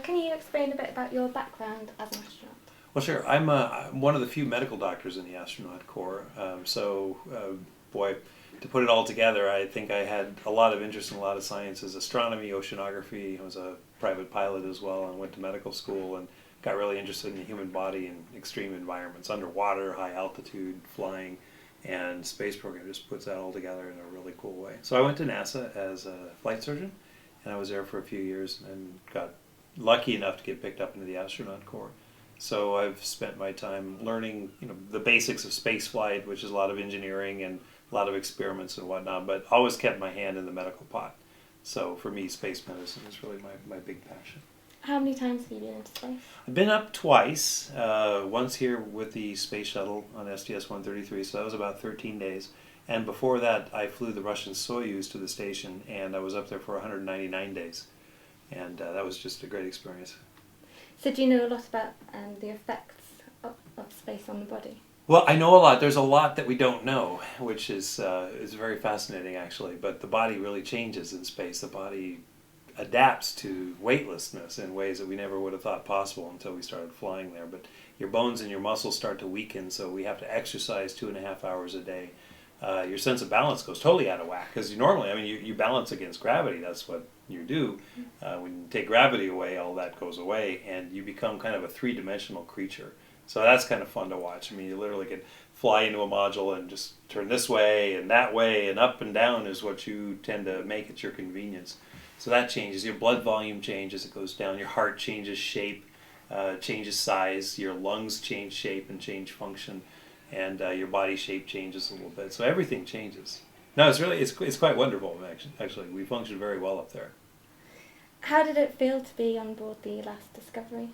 Can you explain a bit about your background as an astronaut? Well, sure. I'm one of the few medical doctors in the astronaut corps. Boy, to put it all together, I think I had a lot of interest in a lot of sciences: astronomy, oceanography. I was a private pilot as well, and went to medical school and got really interested in the human body in extreme environments, underwater, high altitude, flying, and space program just puts that all together in a really cool way. So I went to NASA as a flight surgeon, and I was there for a few years and got lucky enough to get picked up into the astronaut corps. So I've spent my time learning, the basics of space flight, which is a lot of engineering and a lot of experiments and whatnot, but always kept my hand in the medical pot. So for me, space medicine is really my big passion. How many times have you been into space? I've been up twice, once here with the space shuttle on STS-133, so that was about 13 days. And before that, I flew the Russian Soyuz to the station, and I was up there for 199 days. And that was just a great experience. So do you know a lot about the effects of space on the body? Well, I know a lot. There's a lot that we don't know, which is very fascinating, actually. But the body really changes in space. The body adapts to weightlessness in ways that we never would have thought possible until we started flying there. But your bones and your muscles start to weaken, so we have to exercise 2.5 hours a day. Your sense of balance goes totally out of whack, because normally, you balance against gravity. That's what you do. When you take gravity away, all that goes away, and you become kind of a three-dimensional creature. So that's kind of fun to watch. You literally can fly into a module and just turn this way, and up and down is what you tend to make at your convenience. So that changes. Your blood volume changes. It goes down. Your heart changes shape, changes size. Your lungs change shape and change function. And your body shape changes a little bit, so everything changes. No, it's quite wonderful. Actually, we function very well up there. How did it feel to be on board the last Discovery?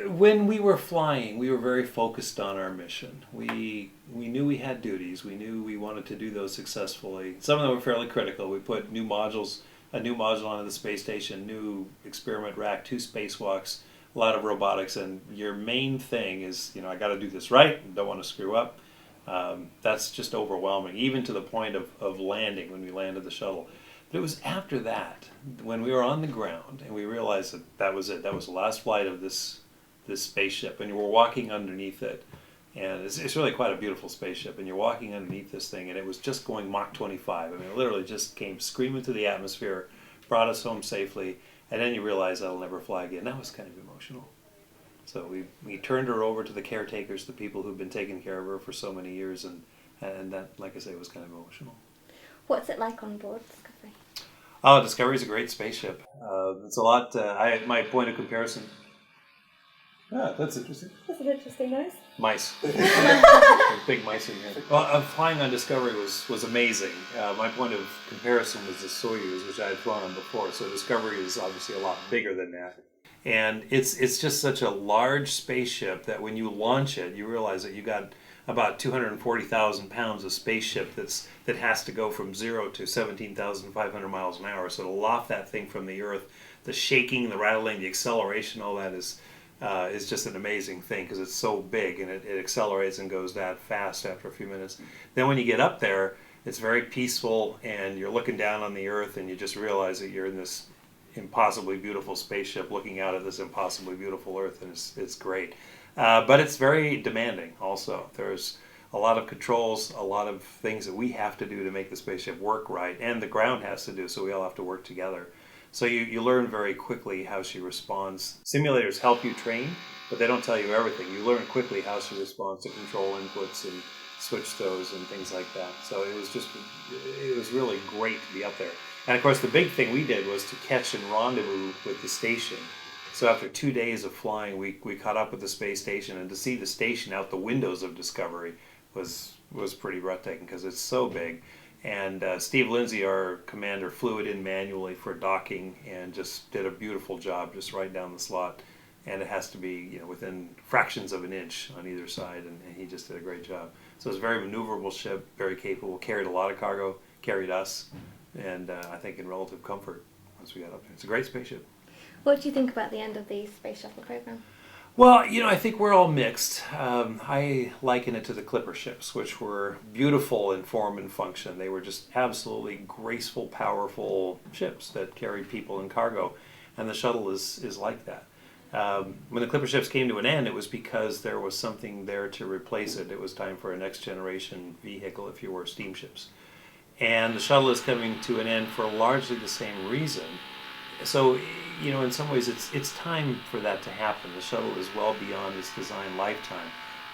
When we were flying, we were very focused on our mission. We knew we had duties. We knew we wanted to do those successfully. Some of them were fairly critical. We put a new module onto the space station, new experiment rack, 2 spacewalks, a lot of robotics, and your main thing is, I got to do this right, don't want to screw up. That's just overwhelming, even to the point of landing, when we landed the shuttle. But it was after that, when we were on the ground, and we realized that was it. That was the last flight of this spaceship, and you were walking underneath it. And it's really quite a beautiful spaceship, and you're walking underneath this thing, and it was just going Mach 25. It literally just came screaming through the atmosphere, brought us home safely. And then you realize that'll never fly again. That was kind of emotional. So we turned her over to the caretakers, the people who've been taking care of her for so many years, and that, like I say, was kind of emotional. What's it like on board Discovery? Oh, Discovery's a great spaceship. It's a lot. My point of comparison. Ah, that's interesting. That's an interesting noise. Mice. Big mice in here. Well, flying on Discovery was amazing. My point of comparison was the Soyuz, which I had flown on before. So Discovery is obviously a lot bigger than that. And it's just such a large spaceship that when you launch it, you realize that you got about 240,000 pounds of spaceship that has to go from 0 to 17,500 miles an hour. So to loft that thing from the Earth, the shaking, the rattling, the acceleration, all that is just an amazing thing, because it's so big and it accelerates and goes that fast after a few minutes. Then when you get up there, it's very peaceful, and you're looking down on the Earth, and you just realize that you're in this impossibly beautiful spaceship looking out at this impossibly beautiful Earth, and it's great. But it's very demanding also. There's a lot of controls, a lot of things that we have to do to make the spaceship work right, and the ground has to do, so we all have to work together. So you learn very quickly how she responds. Simulators help you train, but they don't tell you everything. You learn quickly how she responds to control inputs and switch throws and things like that. So it was really great to be up there. And of course, the big thing we did was to catch and rendezvous with the station. So after 2 days of flying, we caught up with the space station, and to see the station out the windows of Discovery was pretty breathtaking, because it's so big. And Steve Lindsay, our commander, flew it in manually for docking and just did a beautiful job, just right down the slot. And it has to be within fractions of an inch on either side, and he just did a great job. So it's a very maneuverable ship, very capable, carried a lot of cargo, carried us, and I think in relative comfort once we got up there. It's a great spaceship. What do you think about the end of the Space Shuttle program? Well, I think we're all mixed. I liken it to the Clipper ships, which were beautiful in form and function. They were just absolutely graceful, powerful ships that carried people and cargo. and the shuttle is like that. When the Clipper ships came to an end, it was because there was something there to replace it. It was time for a next generation vehicle, if you were, steamships. And the shuttle is coming to an end for largely the same reason. So, in some ways, it's time for that to happen. The shuttle is well beyond its design lifetime.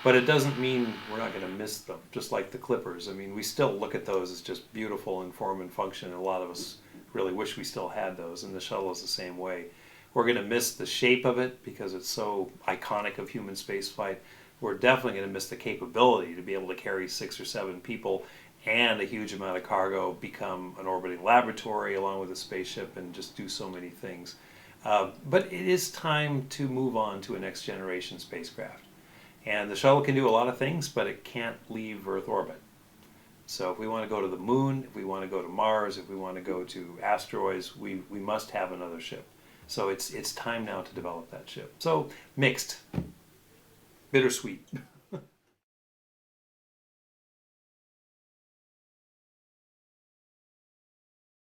But it doesn't mean we're not going to miss them, just like the Clippers. I mean, we still look at those as just beautiful in form and function, and a lot of us really wish we still had those, and the shuttle is the same way. We're going to miss the shape of it because it's so iconic of human spaceflight. We're definitely going to miss the capability to be able to carry 6 or 7 people and a huge amount of cargo, become an orbiting laboratory along with a spaceship, and just do so many things. But it is time to move on to a next generation spacecraft. And the shuttle can do a lot of things, but it can't leave Earth orbit. So if we want to go to the moon, if we want to go to Mars, if we want to go to asteroids, we must have another ship. So it's time now to develop that ship. So mixed, bittersweet.